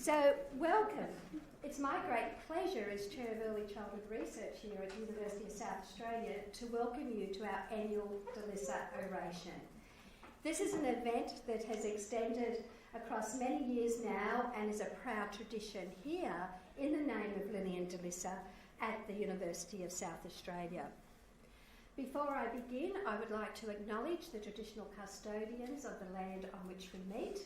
So, welcome. It's my great pleasure as Chair of Early Childhood Research here at the University of South Australia to welcome you to our annual Lissa Oration. This is an event that has extended across many years now and is a proud tradition here in the name of Lynn and Lissa at the University of South Australia. Before I begin, I would like to acknowledge the traditional custodians of the land on which we meet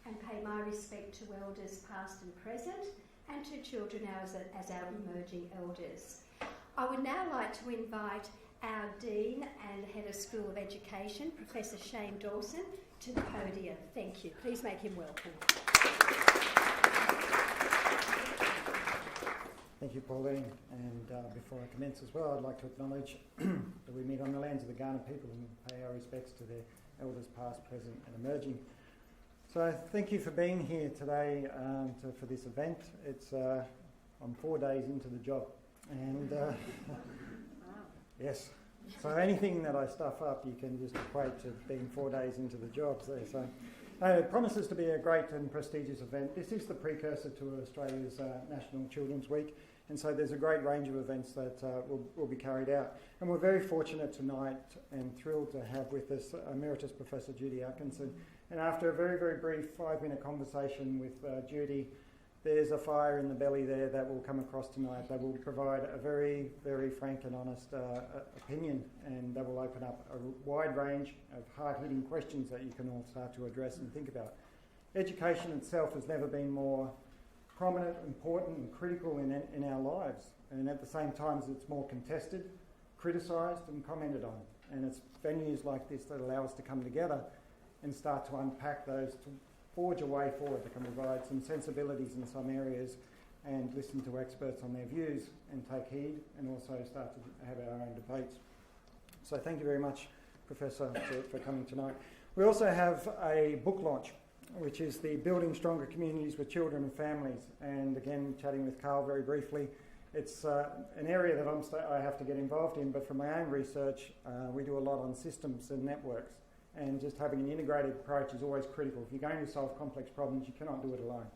and pay my respect to elders past and present and to children as our emerging elders. I would now like to invite our Dean and Head of School of Education, Professor Shane Dawson, to the podium. Thank you. Please make him welcome. Thank you, Pauline. And before I commence as well, I'd like to acknowledge that we meet on the lands of the Kaurna people and pay our respects to their elders past, present and emerging. So thank you for being here today for this event. It's I'm 4 days into the job, and yes, so anything that I stuff up you can just equate to being 4 days into the job. So it promises to be a great and prestigious event. This is the precursor to Australia's National Children's Week, and so there's a great range of events that will be carried out. And we're very fortunate tonight and thrilled to have with us Emeritus Professor Judy Atkinson. And after a very, very brief 5-minute conversation with Judy, there's a fire in the belly there that will come across tonight that will provide a very, very frank and honest opinion, and that will open up a wide range of hard-hitting questions that you can all start to address and think about. Education itself has never been more prominent, important and critical in our lives, and at the same time it's more contested, criticised and commented on. And it's venues like this that allow us to come together and start to unpack those, to forge a way forward that can provide some sensibilities in some areas and listen to experts on their views and take heed and also start to have our own debates. So thank you very much, Professor, for coming tonight. We also have a book launch, which is the Building Stronger Communities with Children and Families. And again, chatting with Carl very briefly, it's an area that I have to get involved in, but from my own research, we do a lot on systems and networks. And just having an integrated approach is always critical. If you're going to solve complex problems, you cannot do it alone.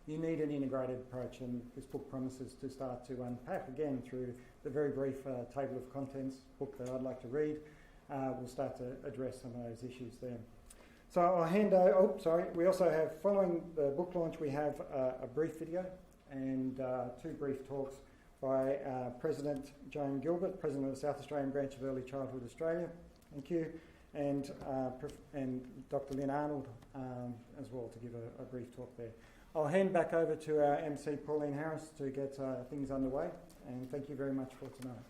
You need an integrated approach, and this book promises to start to unpack, again, through the very brief table of contents book that I'd like to read. We'll start to address some of those issues there. So I'll hand over, we also have, following the book launch, we have a brief video and 2 brief talks by President Joan Gilbert, President of the South Australian Branch of Early Childhood Australia. Thank you. And Dr. Lynn Arnold as well to give a brief talk there. I'll hand back over to our MC Pauline Harris to get things underway, and thank you very much for tonight.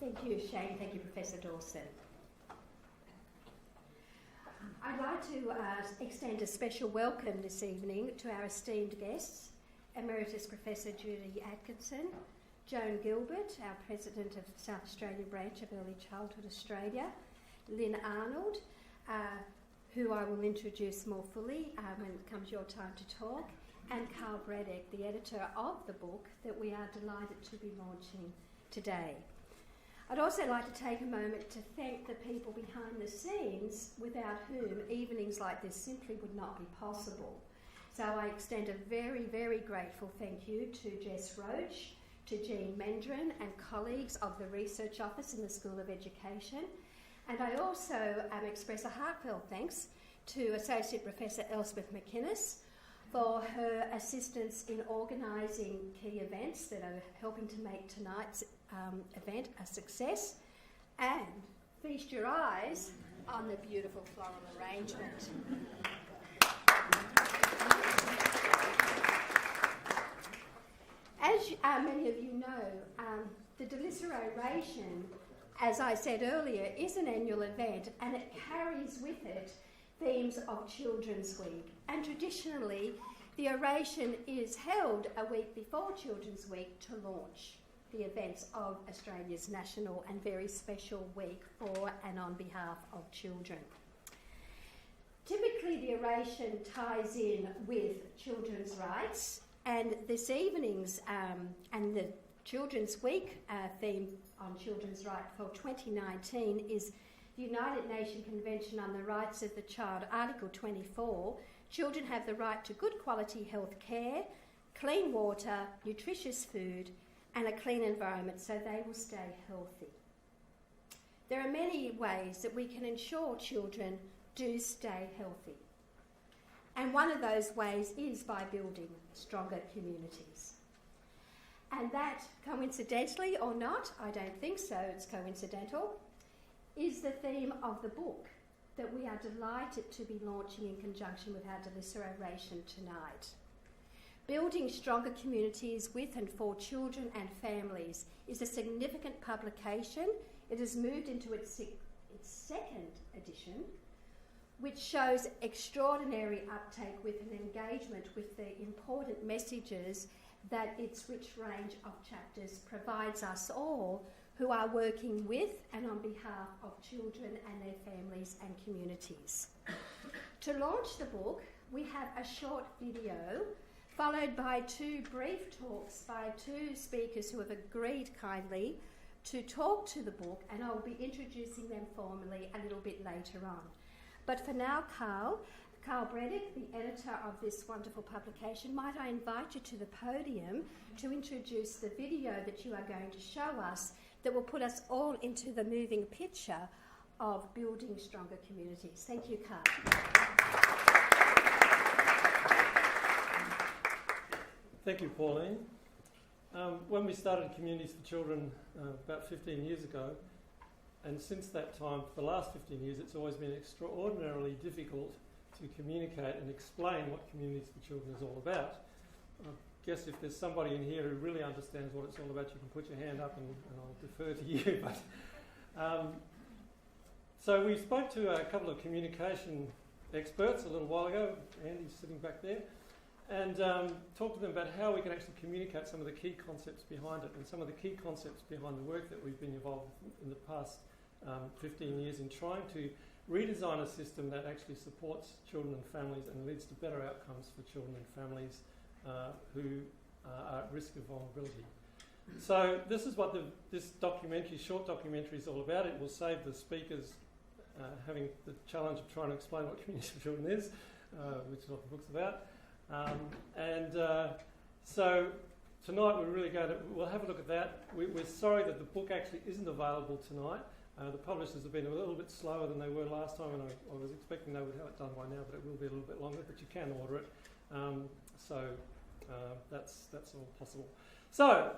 Thank you, Shane. Thank you, Professor Dawson. I'd like to extend a special welcome this evening to our esteemed guests, Emeritus Professor Judy Atkinson, Joan Gilbert, our President of the South Australian Branch of Early Childhood Australia, Lynn Arnold, who I will introduce more fully when it comes your time to talk, and Carl Braddock, the editor of the book that we are delighted to be launching today. I'd also like to take a moment to thank the people behind the scenes without whom evenings like this simply would not be possible. So I extend a very, very grateful thank you to Jess Roach, to Jean Mendren and colleagues of the Research Office in the School of Education. And I also express a heartfelt thanks to Associate Professor Elspeth McInnes for her assistance in organising key events that are helping to make tonight's event a success. And feast your eyes on the beautiful floral arrangement. As many of you know, the Lissa Oration, as I said earlier, is an annual event, and it carries with it themes of Children's Week. And traditionally, the Oration is held a week before Children's Week to launch the events of Australia's national and very special week for and on behalf of children. Typically, the Oration ties in with children's rights, and this evening's and the Children's Week theme on children's rights for 2019 is the United Nations Convention on the Rights of the Child, Article 24, children have the right to good quality health care, clean water, nutritious food, and a clean environment so they will stay healthy. There are many ways that we can ensure children do stay healthy. And one of those ways is by building stronger communities. And that, coincidentally or not, I don't think so, it's coincidental, is the theme of the book that we are delighted to be launching in conjunction with our Lissa Oration tonight. Building Stronger Communities with and for Children and Families is a significant publication. It has moved into its second edition, which shows extraordinary uptake with an engagement with the important messages that its rich range of chapters provides us all who are working with and on behalf of children and their families and communities. To launch the book, we have a short video followed by 2 brief talks by 2 speakers who have agreed kindly to talk to the book, and I'll be introducing them formally a little bit later on. But for now, Carl Brennick, the editor of this wonderful publication, might I invite you to the podium to introduce the video that you are going to show us that will put us all into the moving picture of building stronger communities. Thank you, Carl. Thank you, Pauline. When we started Communities for Children about 15 years ago, and since that time, for the last 15 years, it's always been extraordinarily difficult to communicate and explain what Communities for Children is all about. I guess if there's somebody in here who really understands what it's all about, you can put your hand up and I'll defer to you. So we spoke to a couple of communication experts a little while ago. Andy's sitting back there. And talked to them about how we can actually communicate some of the key concepts behind it, and some of the key concepts behind the work that we've been involved in the past 15 years in trying to redesign a system that actually supports children and families and leads to better outcomes for children and families who are at risk of vulnerability. So this is what this documentary, short documentary, is all about. It will save the speakers having the challenge of trying to explain what Communities for Children is, which is what the book's about. So tonight we'll have a look at that. We're sorry that the book actually isn't available tonight. The publishers have been a little bit slower than they were last time, and I was expecting they would have it done by now, but it will be a little bit longer, but you can order it. That's all possible. So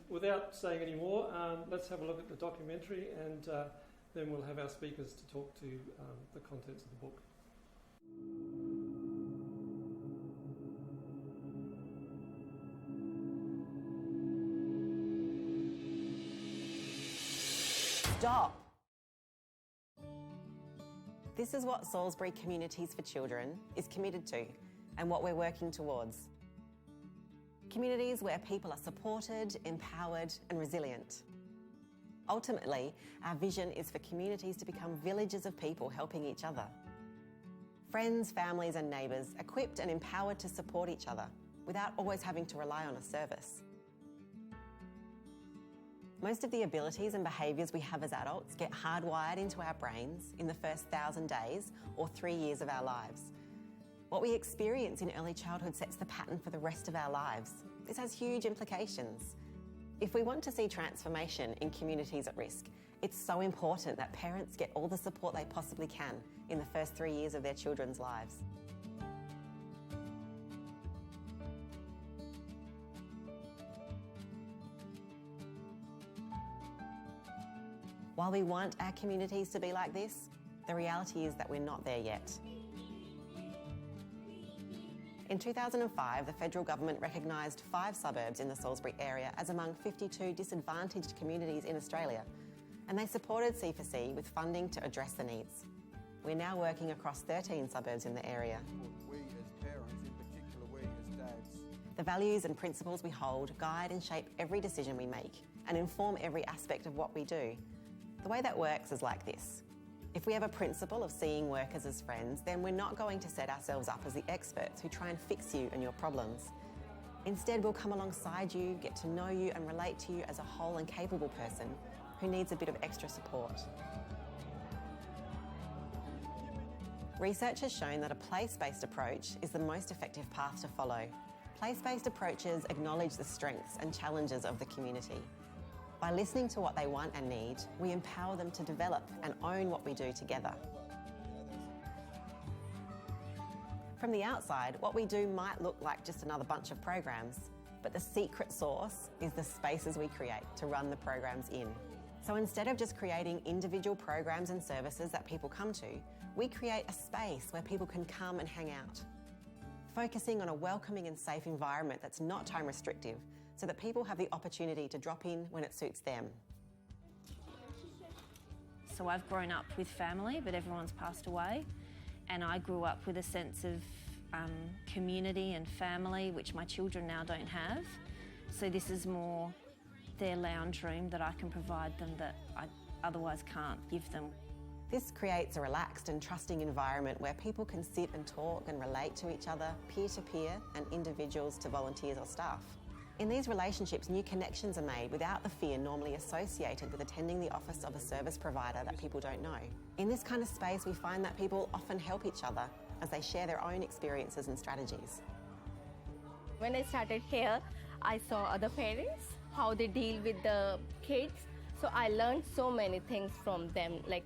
without saying any more, let's have a look at the documentary, and then we'll have our speakers to talk to the contents of the book. Stop. This is what Salisbury Communities for Children is committed to and what we're working towards. Communities where people are supported, empowered and resilient. Ultimately, our vision is for communities to become villages of people helping each other. Friends, families and neighbours equipped and empowered to support each other without always having to rely on a service. Most of the abilities and behaviours we have as adults get hardwired into our brains in the first 1,000 days or 3 years of our lives. What we experience in early childhood sets the pattern for the rest of our lives. This has huge implications. If we want to see transformation in communities at risk, it's so important that parents get all the support they possibly can in the first 3 years of their children's lives. While we want our communities to be like this, the reality is that we're not there yet. In 2005, the federal government recognised 5 suburbs in the Salisbury area as among 52 disadvantaged communities in Australia, and they supported C4C with funding to address the needs. We're now working across 13 suburbs in the area. We as parents, in particular we as dads. The values and principles we hold guide and shape every decision we make and inform every aspect of what we do. The way that works is like this. If we have a principle of seeing workers as friends, then we're not going to set ourselves up as the experts who try and fix you and your problems. Instead, we'll come alongside you, get to know you and relate to you as a whole and capable person who needs a bit of extra support. Research has shown that a place-based approach is the most effective path to follow. Place-based approaches acknowledge the strengths and challenges of the community. By listening to what they want and need, we empower them to develop and own what we do together. From the outside, what we do might look like just another bunch of programs, but the secret sauce is the spaces we create to run the programs in. So instead of just creating individual programs and services that people come to, we create a space where people can come and hang out, focusing on a welcoming and safe environment that's not time restrictive, so that people have the opportunity to drop in when it suits them. So I've grown up with family, but everyone's passed away. And I grew up with a sense of community and family, which my children now don't have. So this is more their lounge room that I can provide them that I otherwise can't give them. This creates a relaxed and trusting environment where people can sit and talk and relate to each other, peer-to-peer, and individuals to volunteers or staff. In these relationships, new connections are made without the fear normally associated with attending the office of a service provider that people don't know. In this kind of space, we find that people often help each other as they share their own experiences and strategies. When I started here, I saw other parents, how they deal with the kids. So I learned so many things from them, like,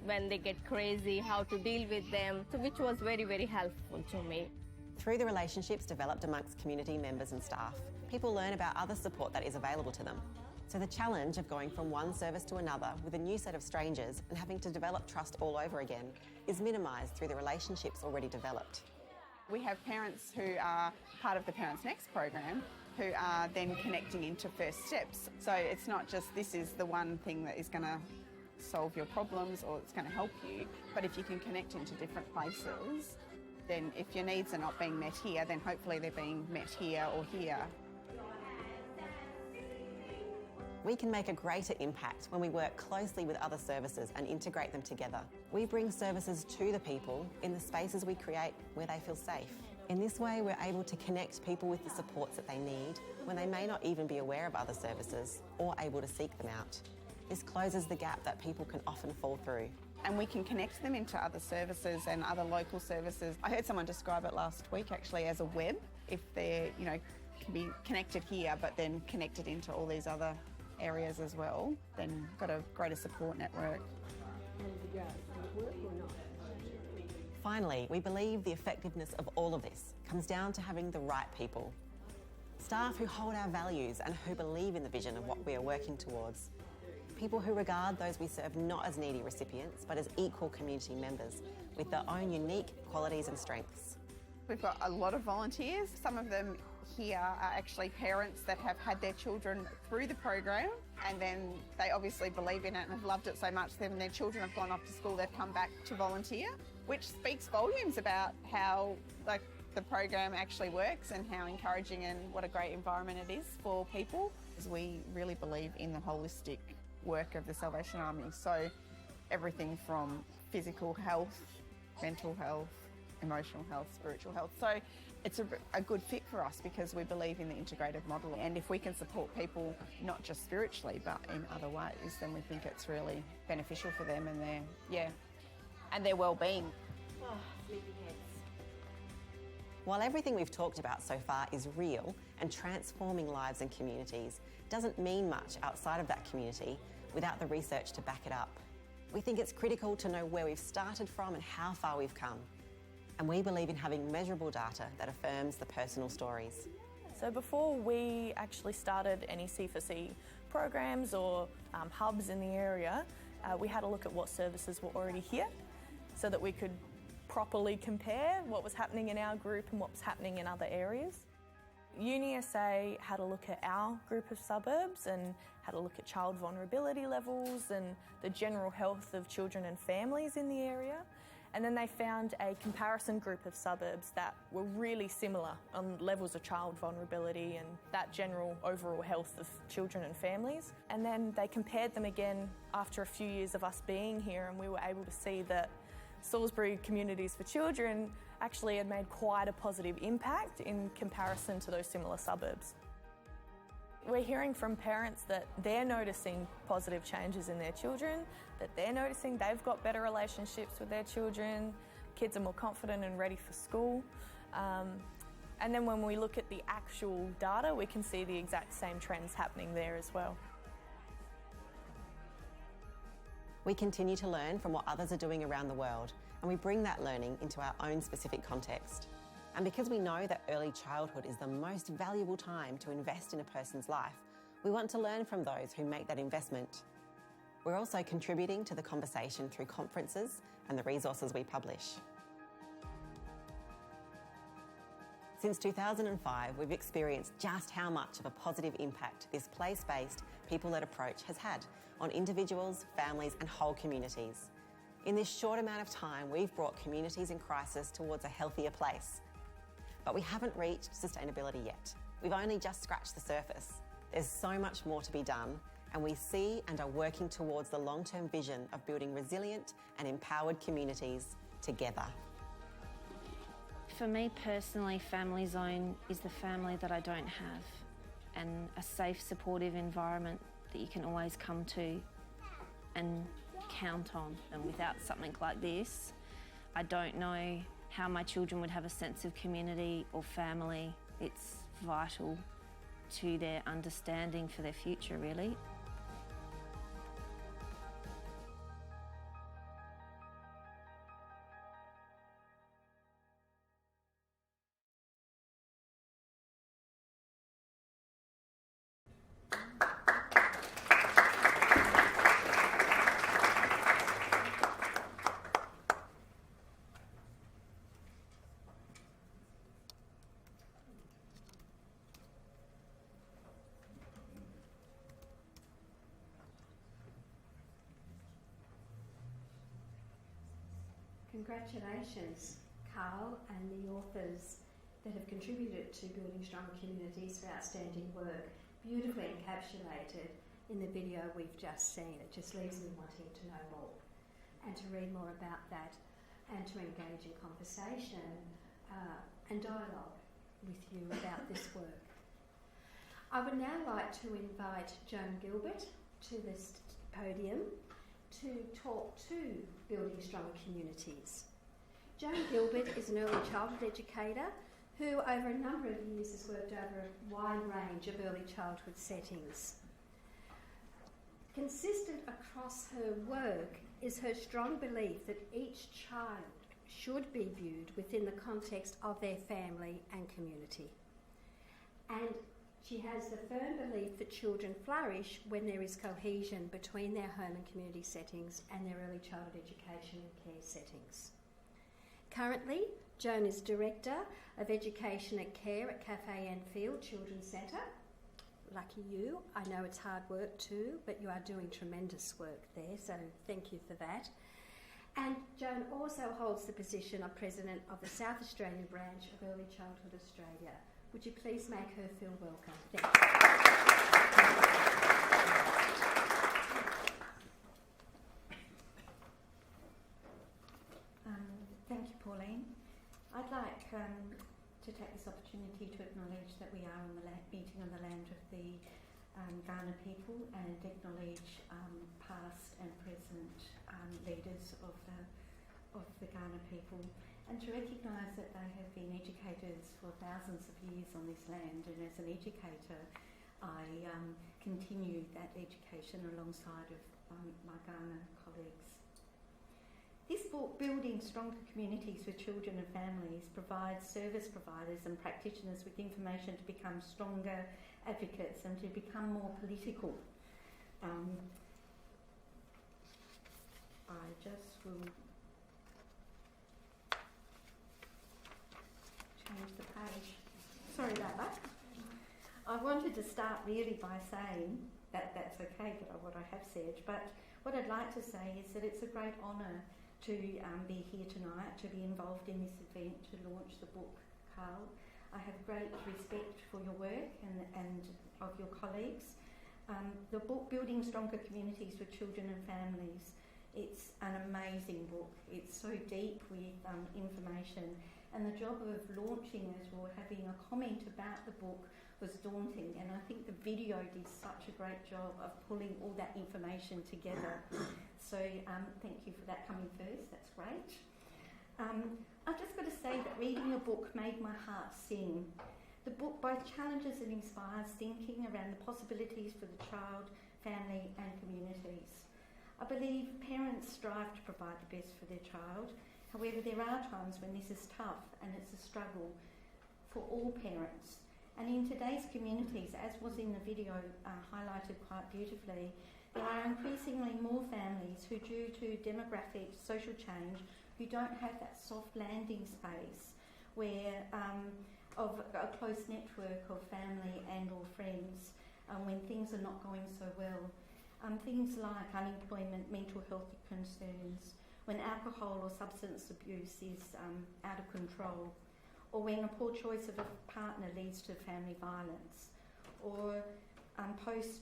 when they get crazy, how to deal with them, so which was very, very helpful to me. Through the relationships developed amongst community members and staff, people learn about other support that is available to them. So the challenge of going from one service to another with a new set of strangers and having to develop trust all over again is minimised through the relationships already developed. We have parents who are part of the Parents Next program who are then connecting into First Steps. So it's not just this is the one thing that is going to solve your problems or it's going to help you, but if you can connect into different places, then if your needs are not being met here, then hopefully they're being met here or here. We can make a greater impact when we work closely with other services and integrate them together. We bring services to the people in the spaces we create where they feel safe. In this way, we're able to connect people with the supports that they need when they may not even be aware of other services or able to seek them out. This closes the gap that people can often fall through. And we can connect them into other services and other local services. I heard someone describe it last week actually as a web. If they're, can be connected here but then connected into all these other areas as well, then got a greater support network. Finally, we believe the effectiveness of all of this comes down to having the right people. Staff who hold our values and who believe in the vision of what we are working towards. People who regard those we serve not as needy recipients, but as equal community members with their own unique qualities and strengths. We've got a lot of volunteers. Some of them here are actually parents that have had their children through the program and then they obviously believe in it and have loved it so much then their children have gone off to school, they've come back to volunteer, which speaks volumes about how the program actually works and how encouraging and what a great environment it is for people. We really believe in the holistic work of the Salvation Army, so everything from physical health, mental health, emotional health, spiritual health. So it's a good fit for us because we believe in the integrated model, and if we can support people not just spiritually but in other ways, then we think it's really beneficial for them and their well-being. While everything we've talked about so far is real and transforming lives and communities, doesn't mean much outside of that community without the research to back it up. We think it's critical to know where we've started from and how far we've come. And we believe in having measurable data that affirms the personal stories. So before we actually started any C4C programs or hubs in the area, we had a look at what services were already here so that we could properly compare what was happening in our group and what was happening in other areas. UniSA had a look at our group of suburbs and had a look at child vulnerability levels and the general health of children and families in the area. And then they found a comparison group of suburbs that were really similar on levels of child vulnerability and that general overall health of children and families. And then they compared them again after a few years of us being here, and we were able to see that Salisbury Communities for Children actually had made quite a positive impact in comparison to those similar suburbs. We're hearing from parents that they're noticing positive changes in their children, that they're noticing they've got better relationships with their children. kids are more confident and ready for school. And then when we look at the actual data, we can see the exact same trends happening there as well. We continue to learn from what others are doing around the world, and we bring that learning into our own specific context. And because we know that early childhood is the most valuable time to invest in a person's life, we want to learn from those who make that investment. We're also contributing to the conversation through conferences and the resources we publish. Since 2005, we've experienced just how much of a positive impact this place-based, people-led approach has had on individuals, families, and whole communities. In this short amount of time, we've brought communities in crisis towards a healthier place. But we haven't reached sustainability yet. We've only just scratched the surface. There's so much more to be done, and we see and are working towards the long-term vision of building resilient and empowered communities together. For me personally, Family Zone is the family that I don't have, and a safe, supportive environment that you can always come to and count on. And without something like this, I don't know how my children would have a sense of community or family. It's vital to their understanding for their future, really. Congratulations, Carl and the authors that have contributed to building stronger communities for outstanding work, beautifully encapsulated in the video we've just seen. It just leaves me wanting to know more and to read more about that and to engage in conversation and dialogue with you about this work. I would now like to invite Joan Gilbert to this podium to talk to building stronger communities. Joan Gilbert is an early childhood educator who over a number of years has worked over a wide range of early childhood settings. Consistent across her work is her strong belief that each child should be viewed within the context of their family and community. And she has the firm belief that children flourish when there is cohesion between their home and community settings and their early childhood education and care settings. Currently, Joan is Director of Education and Care at Cafe Enfield Children's Centre. Lucky you. I know it's hard work too, but you are doing tremendous work there, so thank you for that. And Joan also holds the position of President of the South Australian branch of Early Childhood Australia. Would you please make her feel welcome? Thank you. Thank you, Pauline. I'd like to take this opportunity to acknowledge that we are on the meeting on the land of the Kaurna people and acknowledge past and present leaders of the Kaurna people, and to recognise that they have been educators for thousands of years on this land, and as an educator I continue that education alongside of my Kaurna colleagues. This book, Building Stronger Communities for Children and Families, provides service providers and practitioners with information to become stronger advocates and to become more political. I just will change the page. Sorry about that. I wanted to start really by saying that that's okay, what I have said, but what I'd like to say is that it's a great honour to be here tonight, to be involved in this event, to launch the book, Carl. I have great respect for your work and of your colleagues. The book, Building Stronger Communities for Children and Families, it's an amazing book. It's so deep with information, and the job of launching it or having a comment about the book was daunting, and I think the video did such a great job of pulling all that information together. So thank you for that coming first, that's great. I've just got to say that reading your book made my heart sing. The book both challenges and inspires thinking around the possibilities for the child, family and communities. I believe parents strive to provide the best for their child. However, there are times when this is tough and it's a struggle for all parents. And in today's communities, as was in the video highlighted quite beautifully, there are increasingly more families who, due to demographic, social change, who don't have that soft landing space where of a close network of family and or friends when things are not going so well. Things like unemployment, mental health concerns, when alcohol or substance abuse is out of control, or when a poor choice of a partner leads to family violence, or a post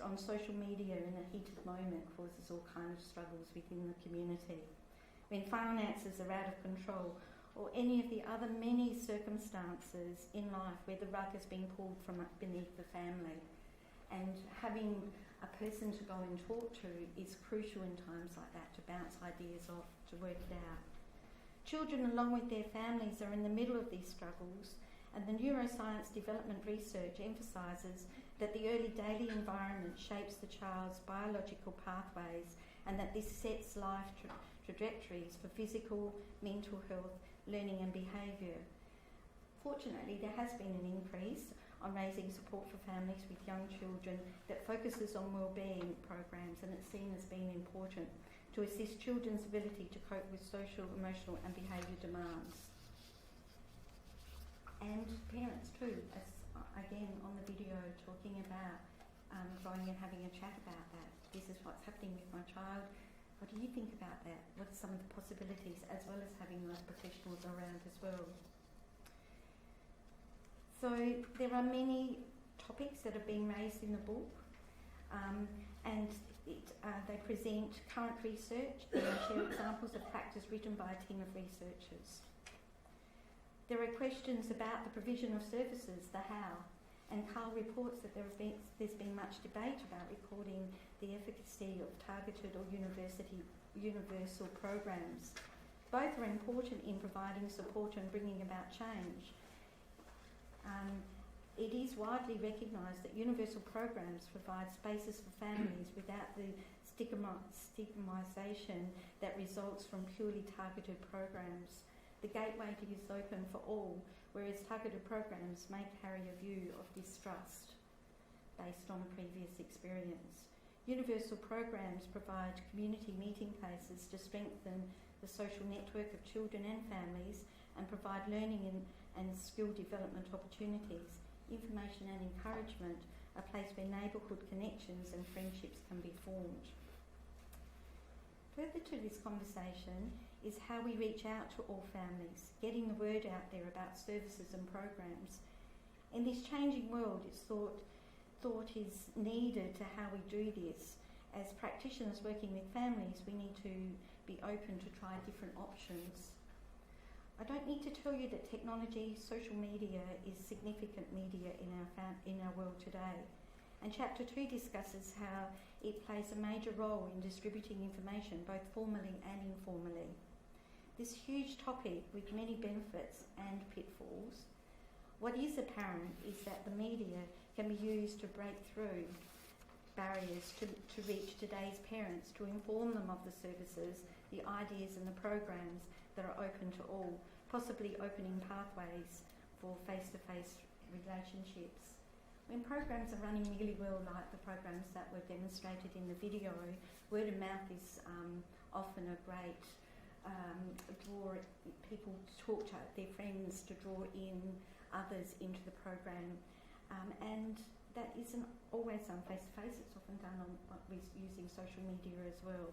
on social media in a heated moment causes all kinds of struggles within the community, when finances are out of control, or any of the other many circumstances in life where the rug has been pulled from beneath the family. And having a person to go and talk to is crucial in times like that, to bounce ideas off, to work it out. Children, along with their families, are in the middle of these struggles, and the neuroscience development research emphasises that the early daily environment shapes the child's biological pathways, and that this sets life trajectories for physical, mental health, learning and behaviour. Fortunately, there has been an increase on raising support for families with young children that focuses on wellbeing programs, and it's seen as being important to assist children's ability to cope with social, emotional and behaviour demands. And parents too, as again on the video talking about going and having a chat about that. This is what's happening with my child. What do you think about that? What are some of the possibilities, as well as having those professionals around as well? So there are many topics that have been raised in the book, and they present current research and share examples of practice written by a team of researchers. There are questions about the provision of services, the how, and Carl reports that there's been much debate about recording the efficacy of targeted or universal programs. Both are important in providing support and bringing about change. It is widely recognised that universal programs provide spaces for families without the stigmatisation that results from purely targeted programs. The gateway is open for all, whereas targeted programs may carry a view of distrust based on previous experience. Universal programs provide community meeting places to strengthen the social network of children and families and provide learning and skill development opportunities, information and encouragement, a place where neighbourhood connections and friendships can be formed. Further to this conversation is how we reach out to all families, getting the word out there about services and programs. In this changing world, it's thought is needed to how we do this. As practitioners working with families, we need to be open to try different options. I don't need to tell you that technology, social media is significant media in our world today. And Chapter 2 discusses how it plays a major role in distributing information both formally and informally. This huge topic with many benefits and pitfalls, what is apparent is that the media can be used to break through barriers to reach today's parents, to inform them of the services, the ideas and the programs that are open to all, possibly opening pathways for face-to-face relationships. When programs are running really well, like the programs that were demonstrated in the video, word of mouth is often a great draw. People talk to their friends to draw in others into the program, and that isn't always done face-to-face, it's often done using social media as well.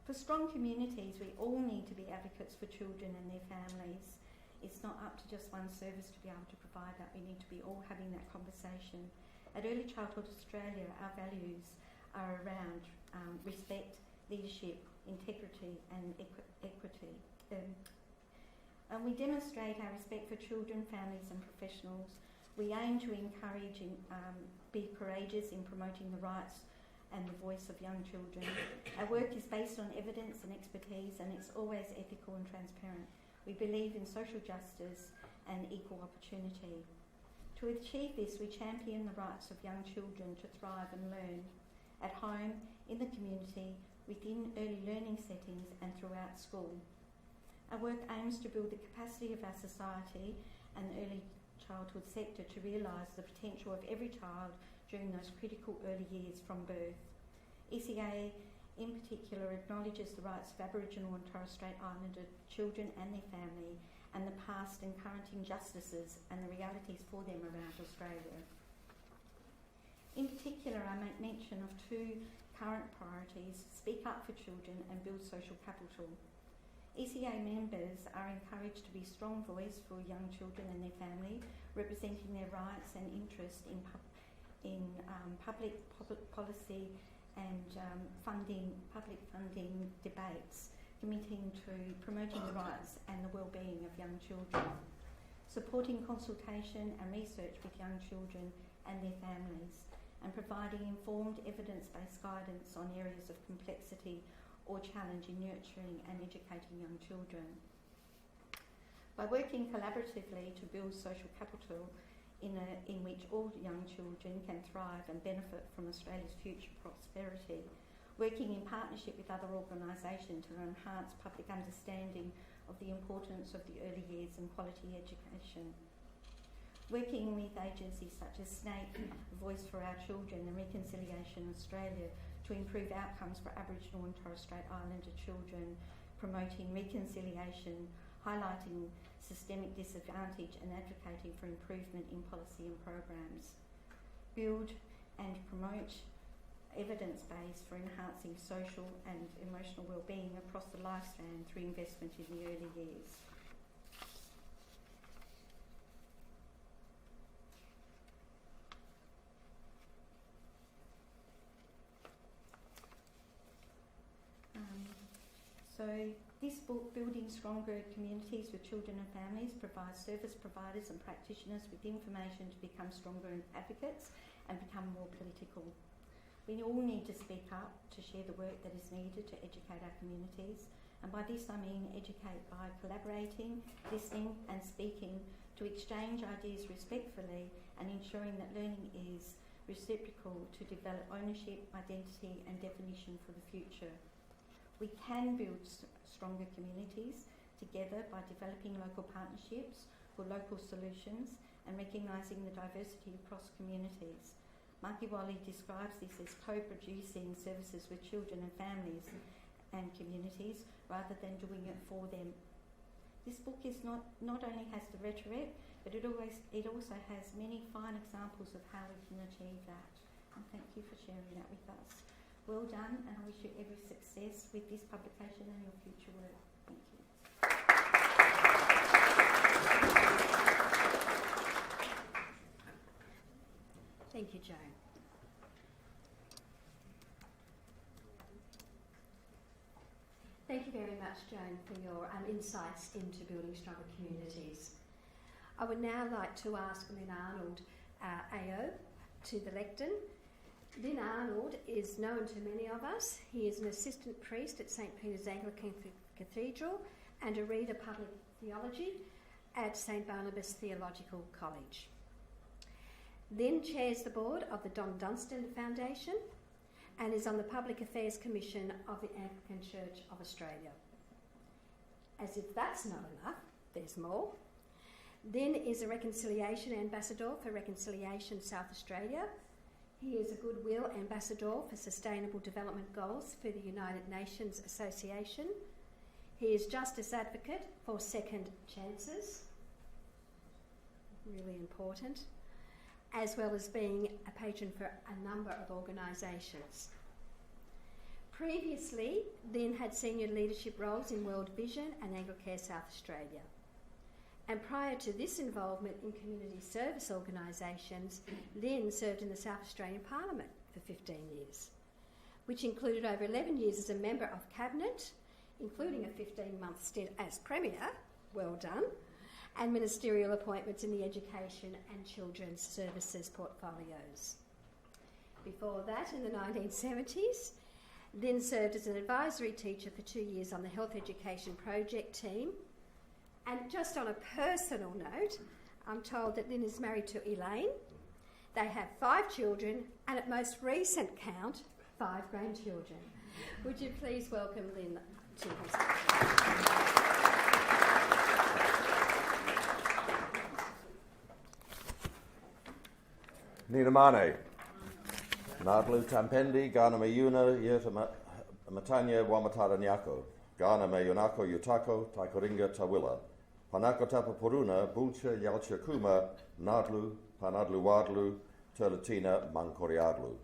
For strong communities, we all need to be advocates for children and their families. It's not up to just one service to be able to provide that. We need to be all having that conversation. At Early Childhood Australia, our values are around respect, leadership, integrity and equity. And we demonstrate our respect for children, families and professionals. We aim to encourage and be courageous in promoting the rights and the voice of young children. Our work is based on evidence and expertise, and it's always ethical and transparent. We believe in social justice and equal opportunity. To achieve this, we champion the rights of young children to thrive and learn at home, in the community, within early learning settings and throughout school. Our work aims to build the capacity of our society and the early childhood sector to realise the potential of every child during those critical early years from birth. ECA in particular acknowledges the rights of Aboriginal and Torres Strait Islander children and their family, and the past and current injustices and the realities for them around Australia. In particular, I make mention of two current priorities: speak up for children and build social capital. ECA members are encouraged to be a strong voice for young children and their family, representing their rights and interest in public policy and public funding debates, committing to promoting the rights and the well-being of young children, supporting consultation and research with young children and their families, and providing informed evidence-based guidance on areas of complexity or challenge in nurturing and educating young children. By working collaboratively to build social capital in which all young children can thrive and benefit from Australia's future prosperity, working in partnership with other organisations to enhance public understanding of the importance of the early years and quality education, working with agencies such as SNAPE, Voice for Our Children and Reconciliation Australia to improve outcomes for Aboriginal and Torres Strait Islander children, promoting reconciliation, highlighting systemic disadvantage and advocating for improvement in policy and programs. Build and promote evidence base for enhancing social and emotional well-being across the lifespan through investment in the early years. So this book, Building Stronger Communities with Children and Families, provides service providers and practitioners with information to become stronger advocates and become more political. We all need to speak up to share the work that is needed to educate our communities, and by this I mean educate by collaborating, listening and speaking, to exchange ideas respectfully and ensuring that learning is reciprocal to develop ownership, identity and definition for the future. We can build stronger communities together by developing local partnerships for local solutions and recognising the diversity across communities. Marky Wally describes this as co-producing services with children and families and communities rather than doing it for them. This book is not only has the rhetoric, but it also has many fine examples of how we can achieve that. And thank you for sharing that with us. Well done, and I wish you every success with this publication and your future work. Thank you. Thank you, Joan. Thank you very much, Joan, for your insights into building stronger communities. I would now like to ask Lynn Arnold, AO, to the lectern. Lynn Arnold is known to many of us. He is an assistant priest at St Peter's Anglican Cathedral and a reader public theology at St Barnabas Theological College. Lynn chairs the board of the Don Dunstan Foundation and is on the Public Affairs Commission of the Anglican Church of Australia. As if that's not enough, there's more. Lynn is a Reconciliation Ambassador for Reconciliation South Australia. He is a Goodwill Ambassador for Sustainable Development Goals for the United Nations Association. He is Justice Advocate for Second Chances, really important, as well as being a patron for a number of organisations. Previously, Lynn had senior leadership roles in World Vision and Anglicare South Australia. And prior to this involvement in community service organisations, Lynn served in the South Australian Parliament for 15 years, which included over 11 years as a member of Cabinet, including a 15-month stint as Premier, well done, and ministerial appointments in the education and children's services portfolios. Before that, in the 1970s, Lynn served as an advisory teacher for 2 years on the Health Education Project team. And just on a personal note, I'm told that Lynn is married to Elaine. They have 5 children, and at most recent count, 5 grandchildren. Would you please welcome Lynn to her stage? Ninamane. Nadlu tampendi, gana me yuna, yeta matanya wamatara nyako. Gana me yunako yutako, taikoringa tawila. Panako tapa puruna, bulcha yalcha kuma, nadlu, panadlu wadlu, terlatina mankoriadlu.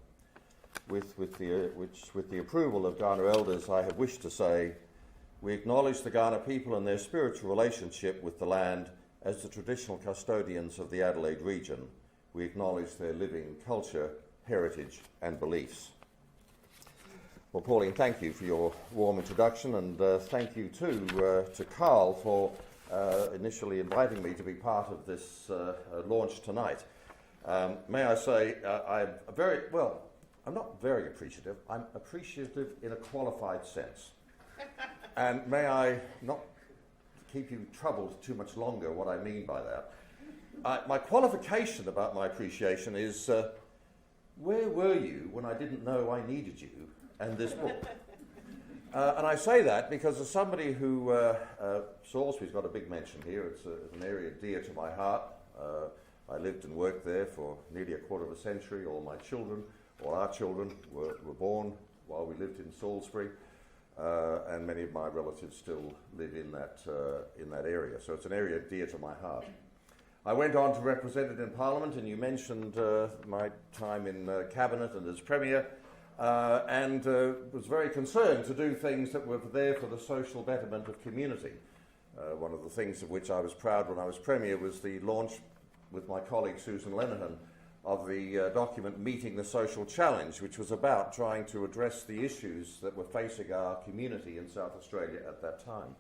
With the approval of Ghana elders, I have wished to say, we acknowledge the Ghana people and their spiritual relationship with the land as the traditional custodians of the Adelaide region. We acknowledge their living culture, heritage and beliefs. Well, Pauline, thank you for your warm introduction, and thank you too to Carl for initially inviting me to be part of this launch tonight. May I say, I'm not very appreciative, I'm appreciative in a qualified sense. And may I not keep you troubled too much longer what I mean by that. My qualification about my appreciation is, where were you when I didn't know I needed you and this book? And I say that because as somebody who, Salisbury's got a big mention here, it's an area dear to my heart. I lived and worked there for nearly a quarter of a century. All my children, or our children, were born while we lived in Salisbury, and many of my relatives still live in that area. So it's an area dear to my heart. I went on to represent it in Parliament, and you mentioned my time in Cabinet and as Premier, and was very concerned to do things that were there for the social betterment of community. One of the things of which I was proud when I was Premier was the launch with my colleague Susan Lenihan of the document Meeting the Social Challenge, which was about trying to address the issues that were facing our community in South Australia at that time.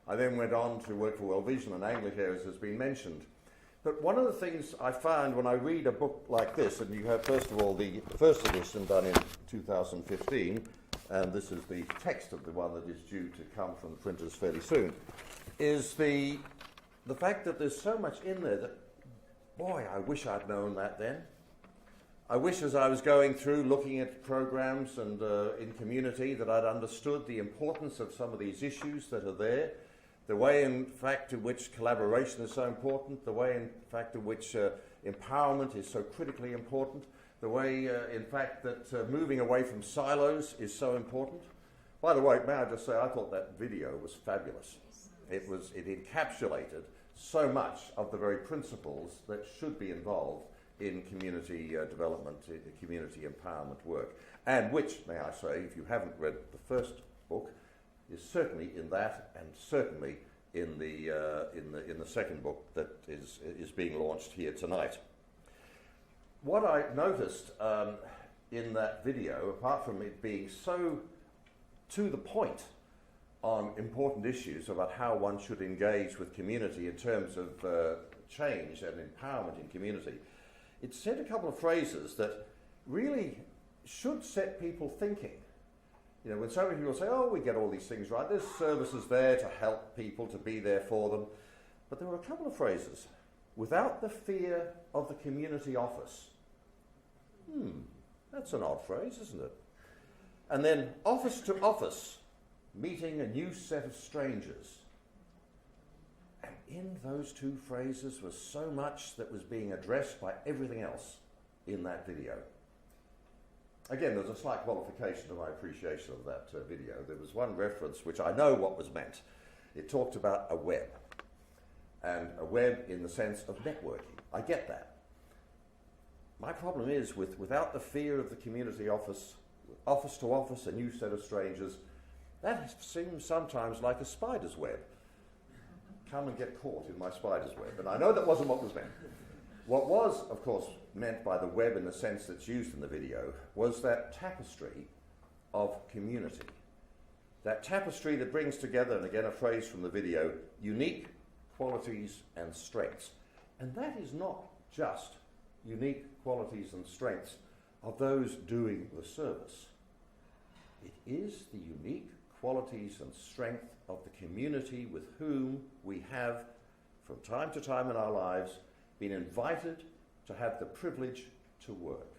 I then went on to work for World Vision and Anglicare, as has been mentioned. But one of the things I found when I read a book like this, and you have first of all the first edition done in 2015, and this is the text of the one that is due to come from the printers fairly soon, is the fact that there's so much in there that, boy, I wish I'd known that then. I wish as I was going through looking at programs and in community that I'd understood the importance of some of these issues that are there, the way in fact in which collaboration is so important, the way in fact in which empowerment is so critically important, the way in fact that moving away from silos is so important. By the way, may I just say, I thought that video was fabulous. It encapsulated so much of the very principles that should be involved in community development, community empowerment work, and which, may I say, if you haven't read the first book, is certainly in that, and certainly in the second book that is being launched here tonight. What I noticed in that video, apart from it being so to the point on important issues about how one should engage with community in terms of change and empowerment in community, it said a couple of phrases that really should set people thinking. You know, when so many people say, oh, we get all these things right, there's services there to help people, to be there for them. But there were a couple of phrases. Without the fear of the community office. That's an odd phrase, isn't it? And then office to office, meeting a new set of strangers. And in those two phrases was so much that was being addressed by everything else in that video. Again, there's a slight qualification to my appreciation of that video. There was one reference which I know what was meant. It talked about a web, and a web in the sense of networking. I get that. My problem is without the fear of the community office, office to office, a new set of strangers, that seems sometimes like a spider's web. Come and get caught in my spider's web. And I know that wasn't what was meant. What was, of course, meant by the web in the sense that's used in the video was that tapestry of community. That tapestry that brings together, and again a phrase from the video, unique qualities and strengths. And that is not just unique qualities and strengths of those doing the service. It is the unique qualities and strength of the community with whom we have, from time to time in our lives, been invited to have the privilege to work.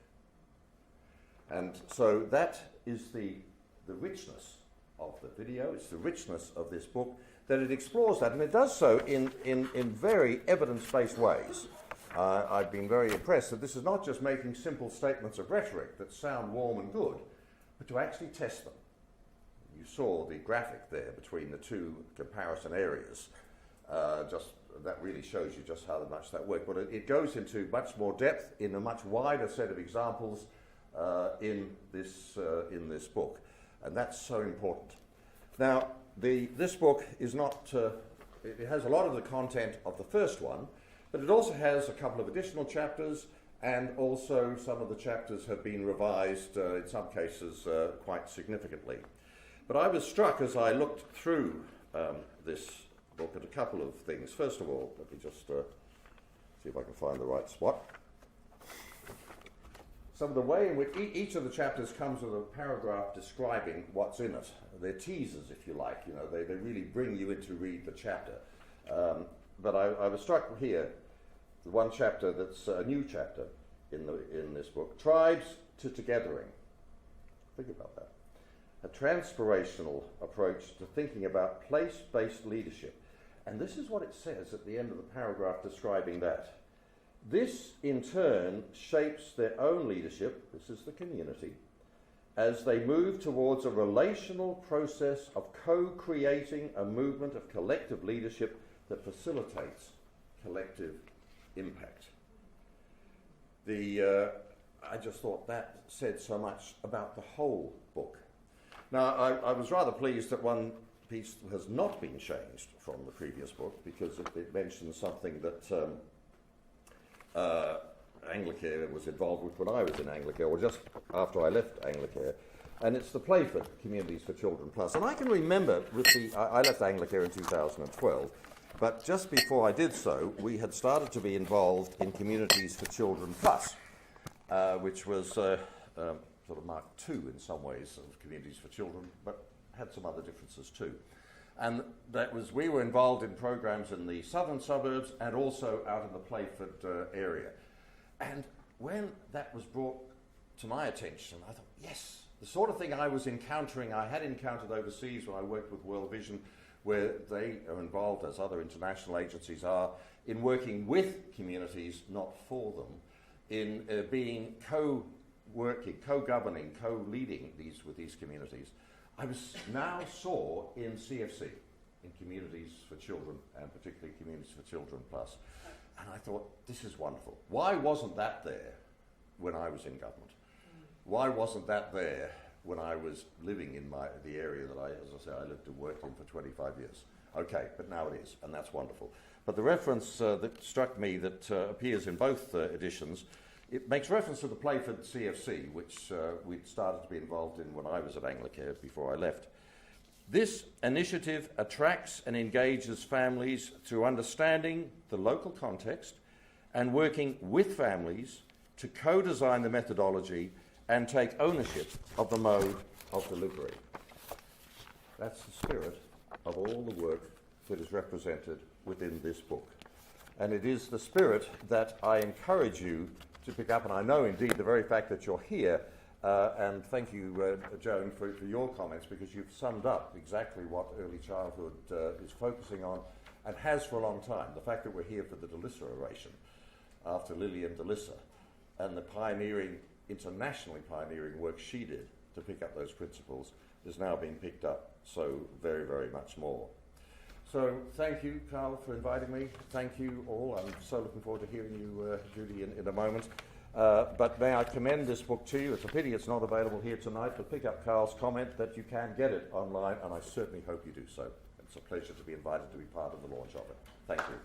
And so that is the richness of the video, it's the richness of this book, that it explores that, and it does so in very evidence-based ways. I've been very impressed that this is not just making simple statements of rhetoric that sound warm and good, but to actually test them. You saw the graphic there between the two comparison areas. That really shows you just how much that worked. But it goes into much more depth in a much wider set of examples in this book, and that's so important. Now, this book is not. It has a lot of the content of the first one, but it also has a couple of additional chapters, and also some of the chapters have been revised, in some cases, quite significantly. But I was struck as I looked through this book at a couple of things. First of all, let me just see if I can find the right spot. Some of the way in which each of the chapters comes with a paragraph describing what's in it. They're teasers, if you like. You know, they really bring you in to read the chapter. But I was struck here, the one chapter that's a new chapter in this book, Tribes to Togethering. Think about that. A transpirational approach to thinking about place-based leadership. And this is what it says at the end of the paragraph describing that. This, in turn, shapes their own leadership, this is the community, as they move towards a relational process of co-creating a movement of collective leadership that facilitates collective impact. I just thought that said so much about the whole book. Now, I was rather pleased that one piece has not been changed from the previous book, because it mentions something that Anglicare was involved with when I was in Anglicare, or just after I left Anglicare, and it's the Playford Communities for Children Plus. And I can remember I left Anglicare in 2012, but just before I did so, we had started to be involved in Communities for Children Plus, which was sort of Mark II in some ways of Communities for Children, but had some other differences too. And that was, we were involved in programs in the southern suburbs and also out in the Playford area. And when that was brought to my attention, I thought, yes, the sort of thing I had encountered overseas when I worked with World Vision, where they are involved, as other international agencies are, in working with communities, not for them, in being co-working, co-governing, co-leading with these communities. I saw in CFC, in Communities for Children, and particularly Communities for Children Plus, and I thought, this is wonderful. Why wasn't that there when I was in government? Why wasn't that there when I was living in the area that I lived and worked in for 25 years? Okay, but now it is, and that's wonderful. But the reference that struck me that appears in both editions, it makes reference to the Playford CFC, which we'd started to be involved in when I was at Anglicare before I left. This initiative attracts and engages families through understanding the local context and working with families to co-design the methodology and take ownership of the mode of delivery. That's the spirit of all the work that is represented within this book. And it is the spirit that I encourage you to pick up, and I know indeed the very fact that you're here, and thank you, Joan, for your comments, because you've summed up exactly what early childhood is focusing on and has for a long time. The fact that we're here for the Lissa Oration after Lily and Lissa, and the internationally pioneering work she did to pick up those principles is now being picked up so very, very much more. So thank you, Carl, for inviting me. Thank you all. I'm so looking forward to hearing you, Judy, in a moment. But may I commend this book to you. It's a pity it's not available here tonight, but pick up Carl's comment that you can get it online, and I certainly hope you do so. It's a pleasure to be invited to be part of the launch of it. Thank you.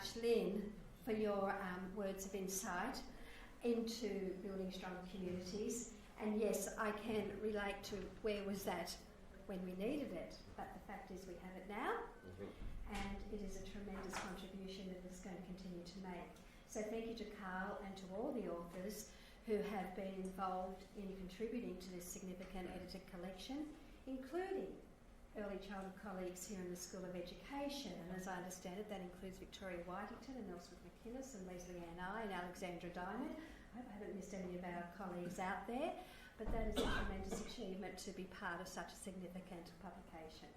much, Lynn, for your words of insight into building stronger communities. And yes, I can relate to where was that when we needed it, but the fact is we have it now, and it is a tremendous contribution that it's going to continue to make. So thank you to Carl and to all the authors who have been involved in contributing to this significant edited collection, including early childhood colleagues here in the School of Education, and as I understand it, that includes Victoria Whitington and Elspeth McInnes and Leslie Ann I and Alexandra Diamond. I hope I haven't missed any of our colleagues out there, but that is a tremendous achievement to be part of such a significant publication.